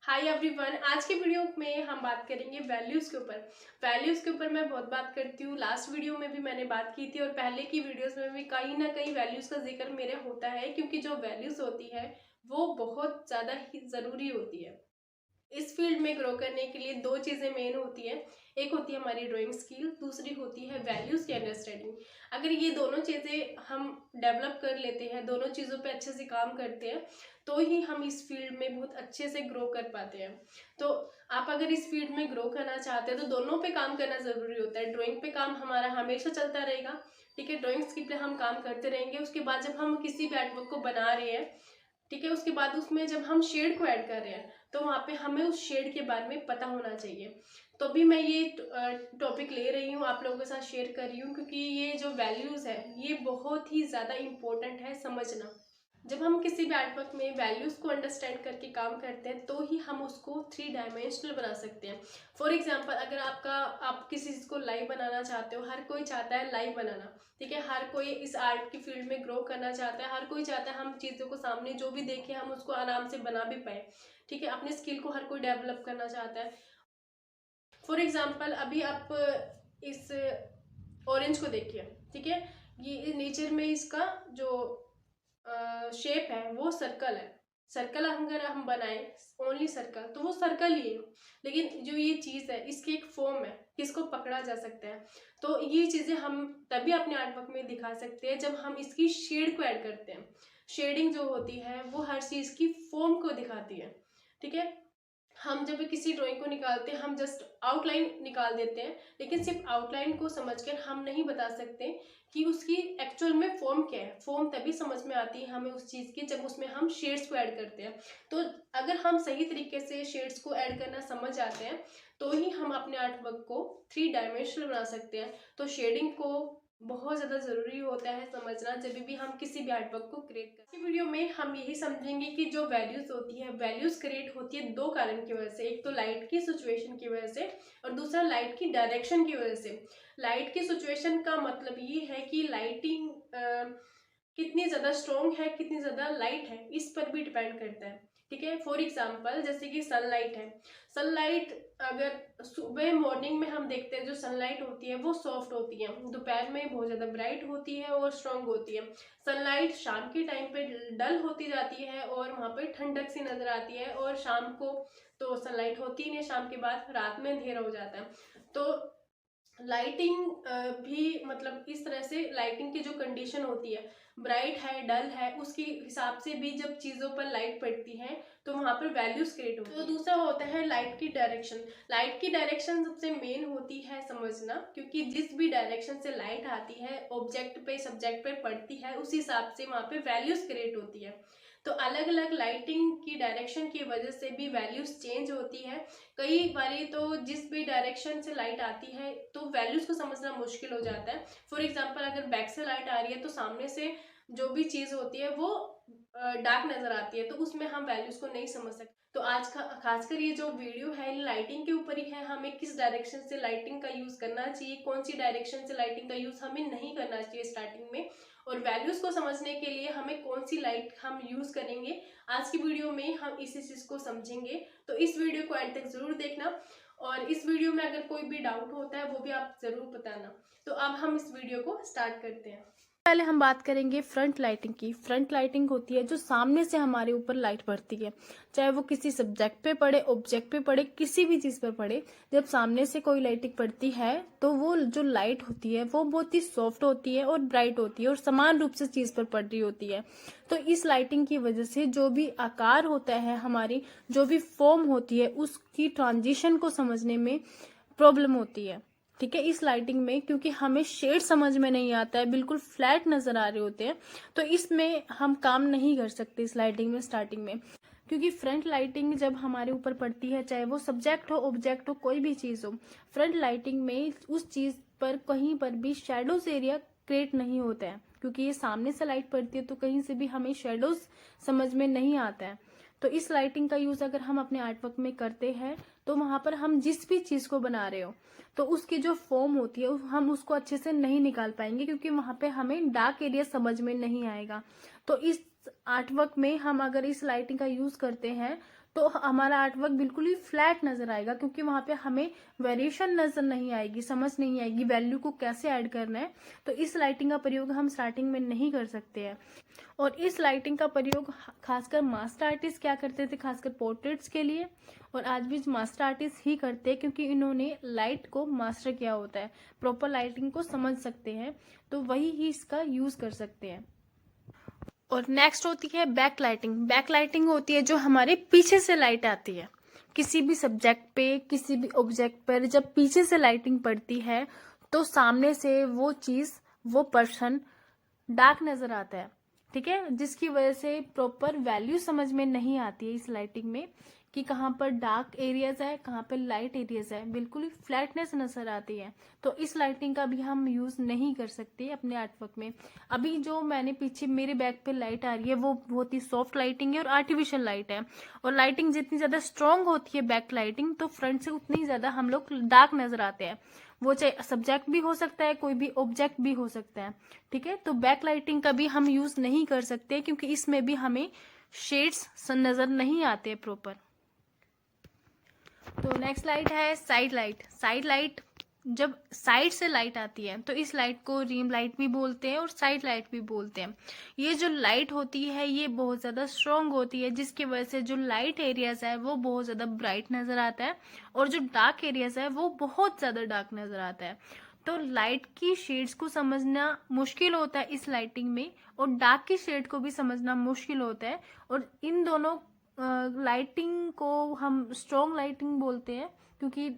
Hi everyone, आज के video में हम बात करेंगे वैल्यूज़ के ऊपर। वैल्यूज़ के ऊपर मैं बहुत बात करती हूँ। लास्ट वीडियो में भी मैंने बात की थी और पहले की वीडियोस में भी कहीं ना कहीं वैल्यूज़ का जिक्र मेरा होता है, क्योंकि जो वैल्यूज़ होती है वो बहुत ज़्यादा ही ज़रूरी होती है। इस फील्ड में ग्रो करने के लिए दो चीज़ें मेन होती है। एक होती है हमारी ड्राइंग स्किल, दूसरी होती है वैल्यूज़ की अंडरस्टैंडिंग। अगर ये दोनों चीज़ें हम डेवलप कर लेते हैं, दोनों चीज़ों पे अच्छे से काम करते हैं, तो ही हम इस फील्ड में बहुत अच्छे से ग्रो कर पाते हैं। तो आप अगर इस फील्ड में ग्रो करना चाहते हैं तो दोनों पे काम करना ज़रूरी होता है। ड्राइंग पे काम हमारा हमेशा चलता रहेगा, ठीक है, ड्राइंग स्किल पे हम काम करते रहेंगे। उसके बाद जब हम किसी भी आर्टवर्क को बना रहे हैं, ठीक है, उसके बाद उसमें जब हम शेड को ऐड कर रहे हैं तो वहाँ पे हमें उस शेड के बारे में पता होना चाहिए। तो अभी मैं ये टॉपिक ले रही हूँ, आप लोगों के साथ शेयर कर रही हूँ, क्योंकि ये जो वैल्यूज़ है ये बहुत ही ज़्यादा इम्पोर्टेंट है समझना। जब हम किसी भी आर्टवर्क में वैल्यूज़ को अंडरस्टैंड करके काम करते हैं तो ही हम उसको 3 डायमेंशनल बना सकते हैं। फॉर एग्जांपल, अगर आप किसी चीज़ को लाइव बनाना चाहते हो, हर कोई चाहता है लाइव बनाना, ठीक है, हर कोई इस आर्ट की फील्ड में ग्रो करना चाहता है, हर कोई चाहता है हम चीज़ों को सामने जो भी देखें हम उसको आराम से बना भी पाए, ठीक है, अपने स्किल को हर कोई डेवलप करना चाहता है। फॉर एग्जाम्पल, अभी आप इस ऑरेंज को देखिए, ठीक है, ये नेचर में इसका जो शेप है वो सर्कल है। सर्कल अगर हम बनाए, ओनली सर्कल, तो वो सर्कल ही है, लेकिन जो ये चीज़ है इसकी एक फॉर्म है, किसको पकड़ा जा सकता है। तो ये चीज़ें हम तभी अपने आर्टवर्क में दिखा सकते हैं जब हम इसकी शेड को ऐड करते हैं। शेडिंग जो होती है वो हर चीज़ की फॉर्म को दिखाती है, ठीक है। हम जब किसी ड्राइंग को निकालते हैं हम जस्ट आउटलाइन निकाल देते हैं, लेकिन सिर्फ आउटलाइन को समझकर हम नहीं बता सकते कि उसकी एक्चुअल में फॉर्म क्या है। फॉर्म तभी समझ में आती है हमें उस चीज़ की जब उसमें हम शेड्स को ऐड करते हैं। तो अगर हम सही तरीके से शेड्स को ऐड करना समझ जाते हैं तो ही हम अपने आर्ट वर्क को 3 डायमेंशनल बना सकते हैं। तो शेडिंग को बहुत ज़्यादा ज़रूरी होता है समझना जब भी हम किसी भी आर्ट वर्क को क्रिएट करते हैं। वीडियो में हम यही समझेंगे कि जो वैल्यूज़ होती है, वैल्यूज़ क्रिएट होती है दो कारण की वजह से। एक तो लाइट की सिचुएशन की वजह से और दूसरा लाइट की डायरेक्शन की वजह से। लाइट की सिचुएशन का मतलब ये है कि लाइटिंग कितनी ज़्यादा स्ट्रॉन्ग है, कितनी ज़्यादा लाइट है, इस पर भी डिपेंड करता है, ठीक है। फॉर एग्जाम्पल, जैसे कि सनलाइट है। सनलाइट अगर सुबह मॉर्निंग में हम देखते हैं जो सनलाइट होती है वो सॉफ्ट होती है, दोपहर में बहुत ज़्यादा ब्राइट होती है और स्ट्रॉन्ग होती है। सनलाइट शाम के टाइम पे डल होती जाती है और वहाँ पे ठंडक सी नज़र आती है, और शाम को तो सनलाइट होती ही नहीं, शाम के बाद रात में अंधेरा हो जाता है। तो लाइटिंग भी मतलब इस तरह से लाइटिंग की जो कंडीशन होती है, ब्राइट है डल है, उसके हिसाब से भी जब चीज़ों पर लाइट पड़ती है तो वहाँ पर वैल्यूज क्रिएट होती है। तो दूसरा होता है लाइट की डायरेक्शन। लाइट की डायरेक्शन सबसे मेन होती है समझना, क्योंकि जिस भी डायरेक्शन से लाइट आती है ऑब्जेक्ट पे सब्जेक्ट पे पड़ती है उस हिसाब से वहाँ पे वैल्यूज क्रिएट होती है। तो अलग अलग लाइटिंग की डायरेक्शन की वजह से भी वैल्यूज चेंज होती है। कई बारी तो जिस भी डायरेक्शन से लाइट आती है तो वैल्यूज को समझना मुश्किल हो जाता है। फॉर एग्जांपल, अगर बैक से लाइट आ रही है तो सामने से जो भी चीज़ होती है वो डार्क नज़र आती है, तो उसमें हम वैल्यूज को नहीं समझ सकते। तो आज का खासकर ये जो वीडियो है लाइटिंग के ऊपर ही है, हमें किस डायरेक्शन से लाइटिंग का यूज़ करना चाहिए, कौन सी डायरेक्शन से लाइटिंग का यूज़ हमें नहीं करना चाहिए स्टार्टिंग में, और वैल्यूज को समझने के लिए हमें कौन सी लाइट हम यूज़ करेंगे, आज की वीडियो में हम इसी चीज़ को समझेंगे। तो इस वीडियो को एंड तक ज़रूर देखना, और इस वीडियो में अगर कोई भी डाउट होता है वो भी आप ज़रूर बताना। तो अब हम इस वीडियो को स्टार्ट करते हैं। पहले हम बात करेंगे फ्रंट लाइटिंग की। फ्रंट लाइटिंग होती है जो सामने से हमारे ऊपर लाइट पड़ती है, चाहे वो किसी सब्जेक्ट पे पड़े, ऑब्जेक्ट पे पड़े, किसी भी चीज पर पड़े। जब सामने से कोई लाइटिंग पड़ती है तो वो जो लाइट होती है वो बहुत ही सॉफ्ट होती है और ब्राइट होती है और समान रूप से चीज पर पड़ रही होती है। तो इस लाइटिंग की वजह से जो भी आकार होता है, हमारी जो भी फॉर्म होती है, उसकी ट्रांजिशन को समझने में प्रॉब्लम होती है, ठीक है। इस लाइटिंग में क्योंकि हमें शेड समझ में नहीं आता है, बिल्कुल फ्लैट नजर आ रहे होते हैं, तो इसमें हम काम नहीं कर सकते इस लाइटिंग में स्टार्टिंग में। क्योंकि फ्रंट लाइटिंग जब हमारे ऊपर पड़ती है, चाहे वो सब्जेक्ट हो, ऑब्जेक्ट हो, कोई भी चीज हो, फ्रंट लाइटिंग में उस चीज पर कहीं पर भी शेडोज एरिया क्रिएट नहीं होता है, क्योंकि ये सामने से लाइट पड़ती है तो कहीं से भी हमें शेडोज समझ में नहीं आता है। तो इस लाइटिंग का यूज अगर हम अपने आर्टवर्क में करते हैं तो वहां पर हम जिस भी चीज को बना रहे हो तो उसकी जो फॉर्म होती है हम उसको अच्छे से नहीं निकाल पाएंगे, क्योंकि वहां पे हमें डार्क एरिया समझ में नहीं आएगा। तो इस आर्टवर्क में हम अगर इस लाइटिंग का यूज करते हैं तो हमारा आर्ट वर्क बिल्कुल ही फ्लैट नजर आएगा, क्योंकि वहां पे हमें वेरिएशन नजर नहीं आएगी, समझ नहीं आएगी वैल्यू को कैसे ऐड करना है। तो इस लाइटिंग का प्रयोग हम स्टार्टिंग में नहीं कर सकते हैं। और इस लाइटिंग का प्रयोग खासकर मास्टर आर्टिस्ट क्या करते थे, खासकर पोर्ट्रेट्स के लिए, और आज भी मास्टर आर्टिस्ट ही करते हैं, क्योंकि इन्होंने लाइट को मास्टर किया होता है, प्रॉपर लाइटिंग को समझ सकते हैं, तो वही ही इसका यूज कर सकते हैं। और नेक्स्ट होती है बैक लाइटिंग। बैक लाइटिंग होती है जो हमारे पीछे से लाइट आती है किसी भी सब्जेक्ट पे, किसी भी ऑब्जेक्ट पर। जब पीछे से लाइटिंग पड़ती है तो सामने से वो चीज, वो पर्सन डार्क नजर आता है, ठीक है, जिसकी वजह से प्रॉपर वैल्यू समझ में नहीं आती है इस लाइटिंग में, कि कहाँ पर डार्क एरियाज है, कहाँ पर लाइट एरियाज है, बिल्कुल ही फ्लैटनेस नजर आती है। तो इस लाइटिंग का भी हम यूज नहीं कर सकते अपने आर्टवर्क में। अभी जो मैंने पीछे मेरे बैक पे लाइट आ रही है वो बहुत ही सॉफ्ट लाइटिंग है और आर्टिफिशियल लाइट है। और लाइटिंग जितनी ज्यादा स्ट्रांग होती है बैक लाइटिंग, तो फ्रंट से उतनी ज्यादा हम लोग डार्क नजर आते हैं। वो चाहे सब्जेक्ट भी हो सकता है, कोई भी ऑब्जेक्ट भी हो सकता है, ठीक है। तो बैक लाइटिंग का भी हम यूज नहीं कर सकते, क्योंकि इसमें भी हमें शेड्स नजर नहीं आते प्रॉपर। तो नेक्स्ट लाइट है साइड लाइट। साइड लाइट, जब साइड से लाइट आती है तो इस लाइट को रिम लाइट भी बोलते हैं और साइड लाइट भी बोलते हैं। ये जो लाइट होती है ये बहुत ज्यादा स्ट्रांग होती है, जिसकी वजह से जो लाइट एरियाज है वो बहुत ज्यादा ब्राइट नजर आता है, और जो डार्क एरियाज है वो बहुत ज्यादा डार्क नजर आता है। तो लाइट की शेड्स को समझना मुश्किल होता है इस लाइटिंग में, और डार्क की शेड को भी समझना मुश्किल होता है। और इन दोनों लाइटिंग को हम स्ट्रॉन्ग लाइटिंग बोलते हैं, क्योंकि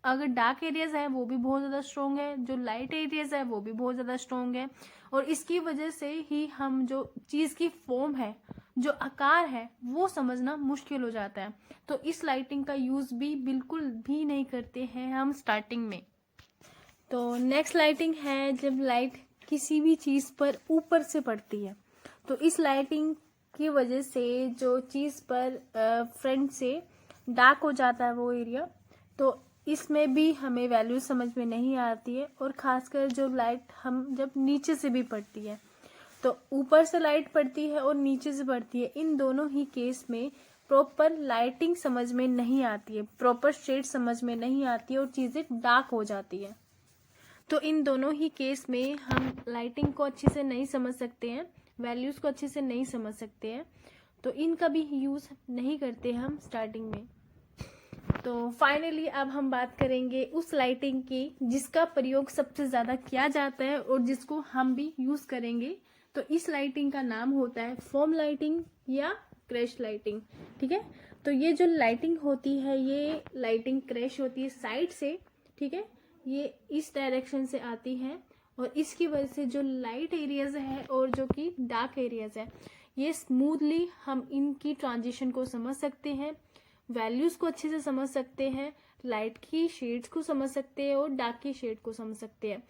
अगर डार्क एरियाज है वो भी बहुत ज्यादा स्ट्रॉन्ग है, जो लाइट एरियाज है वो भी बहुत ज्यादा स्ट्रॉन्ग है, और इसकी वजह से ही हम जो चीज की फॉर्म है, जो आकार है, वो समझना मुश्किल हो जाता है। तो इस लाइटिंग का यूज भी बिल्कुल भी नहीं करते हैं हम स्टार्टिंग में। तो नेक्स्ट लाइटिंग है जब लाइट किसी भी चीज पर ऊपर से पड़ती है। तो इस लाइटिंग की वजह से जो चीज पर फ्रंट से डार्क हो जाता है वो एरिया, तो इसमें भी हमें वैल्यू समझ में नहीं आती है। और खासकर जो लाइट हम जब नीचे से भी पड़ती है, तो ऊपर से लाइट पड़ती है और नीचे से पड़ती है, इन दोनों ही केस में प्रॉपर लाइटिंग समझ में नहीं आती है, प्रॉपर शेड समझ में नहीं आती है और चीजें डार्क हो जाती है। तो इन दोनों ही केस में हम लाइटिंग को अच्छे से नहीं समझ सकते हैं, वैल्यूज को अच्छे से नहीं समझ सकते हैं, तो इनका भी यूज नहीं करते हम स्टार्टिंग में। तो फाइनली अब हम बात करेंगे उस लाइटिंग की जिसका प्रयोग सबसे ज्यादा किया जाता है और जिसको हम भी यूज करेंगे। तो इस लाइटिंग का नाम होता है फोम लाइटिंग या क्रैश लाइटिंग, ठीक है। तो ये जो लाइटिंग होती है ये लाइटिंग क्रैश होती है साइड से, ठीक है, ये इस डायरेक्शन से आती है, और इसकी वजह से जो लाइट एरियाज है और जो कि डार्क एरियाज है, ये स्मूथली हम इनकी ट्रांजिशन को समझ सकते हैं, वैल्यूज को अच्छे से समझ सकते हैं, लाइट की शेड्स को समझ सकते हैं और डार्क की शेड को समझ सकते हैं।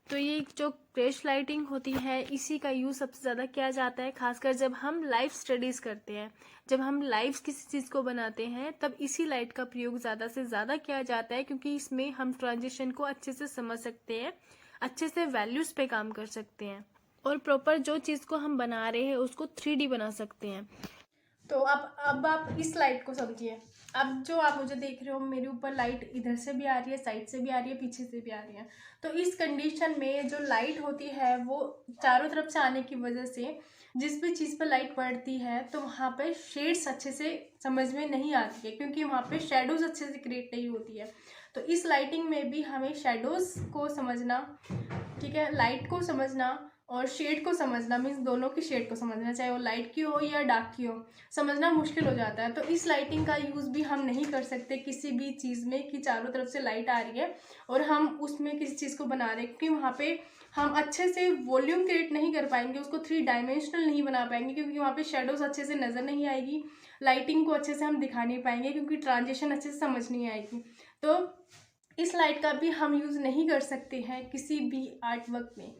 तो ये जो क्रैश लाइटिंग होती है इसी का यूज सबसे ज्यादा किया जाता है, खासकर जब हम लाइव स्टडीज करते हैं, जब हम लाइव किसी चीज को बनाते हैं, तब इसी लाइट का प्रयोग ज्यादा से ज्यादा किया जाता है, क्योंकि इसमें हम ट्रांजिशन को अच्छे से समझ सकते हैं, अच्छे से वैल्यूज पे काम कर सकते हैं, और प्रॉपर जो चीज को हम बना रहे हैं उसको 3D बना सकते हैं। तो अब आप इस लाइट को समझिए। अब जो आप मुझे देख रहे हो, मेरे ऊपर लाइट इधर से भी आ रही है, साइड से भी आ रही है, पीछे से भी आ रही है। तो इस कंडीशन में जो लाइट होती है वो चारों तरफ से आने की वजह से जिस भी चीज़ पर लाइट पड़ती है तो वहाँ पे शेड्स अच्छे से समझ में नहीं आती है, क्योंकि वहाँ पे शेडोज अच्छे से क्रिएट नहीं होती है। तो इस लाइटिंग में भी हमें शेडोज को समझना, ठीक है, लाइट को समझना और शेड को समझना, मीन्स दोनों की शेड को समझना, चाहे वो लाइट की हो या डार्क की हो, समझना मुश्किल हो जाता है। तो इस लाइटिंग का यूज़ भी हम नहीं कर सकते किसी भी चीज़ में कि चारों तरफ से लाइट आ रही है और हम उसमें किसी चीज़ को बना रहे हैं, क्योंकि वहाँ पे हम अच्छे से वॉल्यूम क्रिएट नहीं कर पाएंगे, उसको 3 डायमेंशनल नहीं बना पाएंगे, क्योंकि वहाँ पे शेडोज अच्छे से नज़र नहीं आएगी, लाइटिंग को अच्छे से हम दिखा नहीं पाएंगे, क्योंकि ट्रांजिशन अच्छे से समझ नहीं आएगी। तो इस लाइट का भी हम यूज़ नहीं कर सकते हैं किसी भी आर्ट वर्क में।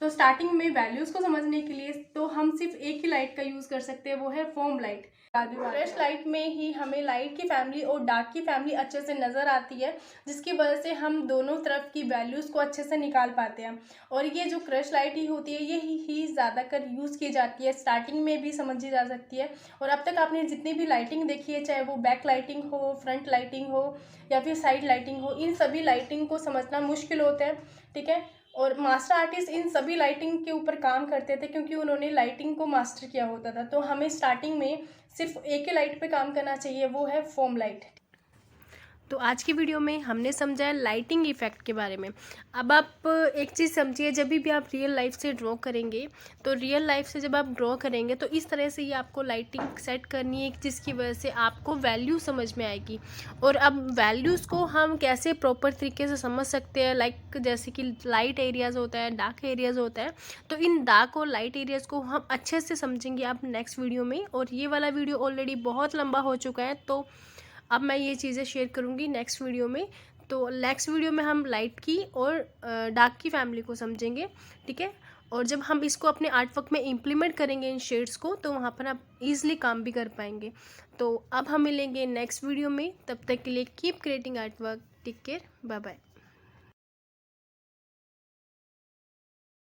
तो स्टार्टिंग में वैल्यूज़ को समझने के लिए तो हम सिर्फ एक ही लाइट का यूज़ कर सकते हैं, वो है फोम लाइट। फ्लैश लाइट में ही हमें लाइट की फैमिली और डार्क की फैमिली अच्छे से नज़र आती है, जिसकी वजह से हम दोनों तरफ की वैल्यूज़ को अच्छे से निकाल पाते हैं। और ये जो क्रश लाइट ही होती है ये ही ज़्यादातर यूज़ की जाती है, स्टार्टिंग में भी समझी जा सकती है। और अब तक आपने जितनी भी लाइटिंग देखी है, चाहे वो बैक लाइटिंग हो, फ्रंट लाइटिंग हो या फिर साइड लाइटिंग हो, इन सभी लाइटिंग को समझना मुश्किल होता है, ठीक है। और मास्टर आर्टिस्ट इन सभी लाइटिंग के ऊपर काम करते थे क्योंकि उन्होंने लाइटिंग को मास्टर किया होता था। तो हमें स्टार्टिंग में सिर्फ एक ही लाइट पे काम करना चाहिए, वो है फोम लाइट। तो आज की वीडियो में हमने समझा लाइटिंग इफ़ेक्ट के बारे में। अब आप एक चीज़ समझिए, जब भी आप रियल लाइफ से ड्रॉ करेंगे तो रियल लाइफ से जब आप ड्रॉ करेंगे तो इस तरह से ही आपको लाइटिंग सेट करनी है जिसकी वजह से आपको वैल्यू समझ में आएगी। और अब वैल्यूज़ को हम कैसे प्रॉपर तरीके से समझ सकते हैं, लाइक जैसे कि लाइट एरियाज़ होता है, डार्क एरियाज़ होता है, तो इन डार्क और लाइट एरियाज़ को हम अच्छे से समझेंगे आप नेक्स्ट वीडियो में। और ये वाला वीडियो ऑलरेडी बहुत लंबा हो चुका है, तो अब मैं ये चीज़ें शेयर करूँगी नेक्स्ट वीडियो में। तो नेक्स्ट वीडियो में हम लाइट की और डार्क की फैमिली को समझेंगे, ठीक है। और जब हम इसको अपने आर्ट वर्क में इम्प्लीमेंट करेंगे इन शेड्स को, तो वहाँ पर आप ईजिली काम भी कर पाएंगे। तो अब हम मिलेंगे नेक्स्ट वीडियो में, तब तक के लिए keep creating art work, take care, bye bye.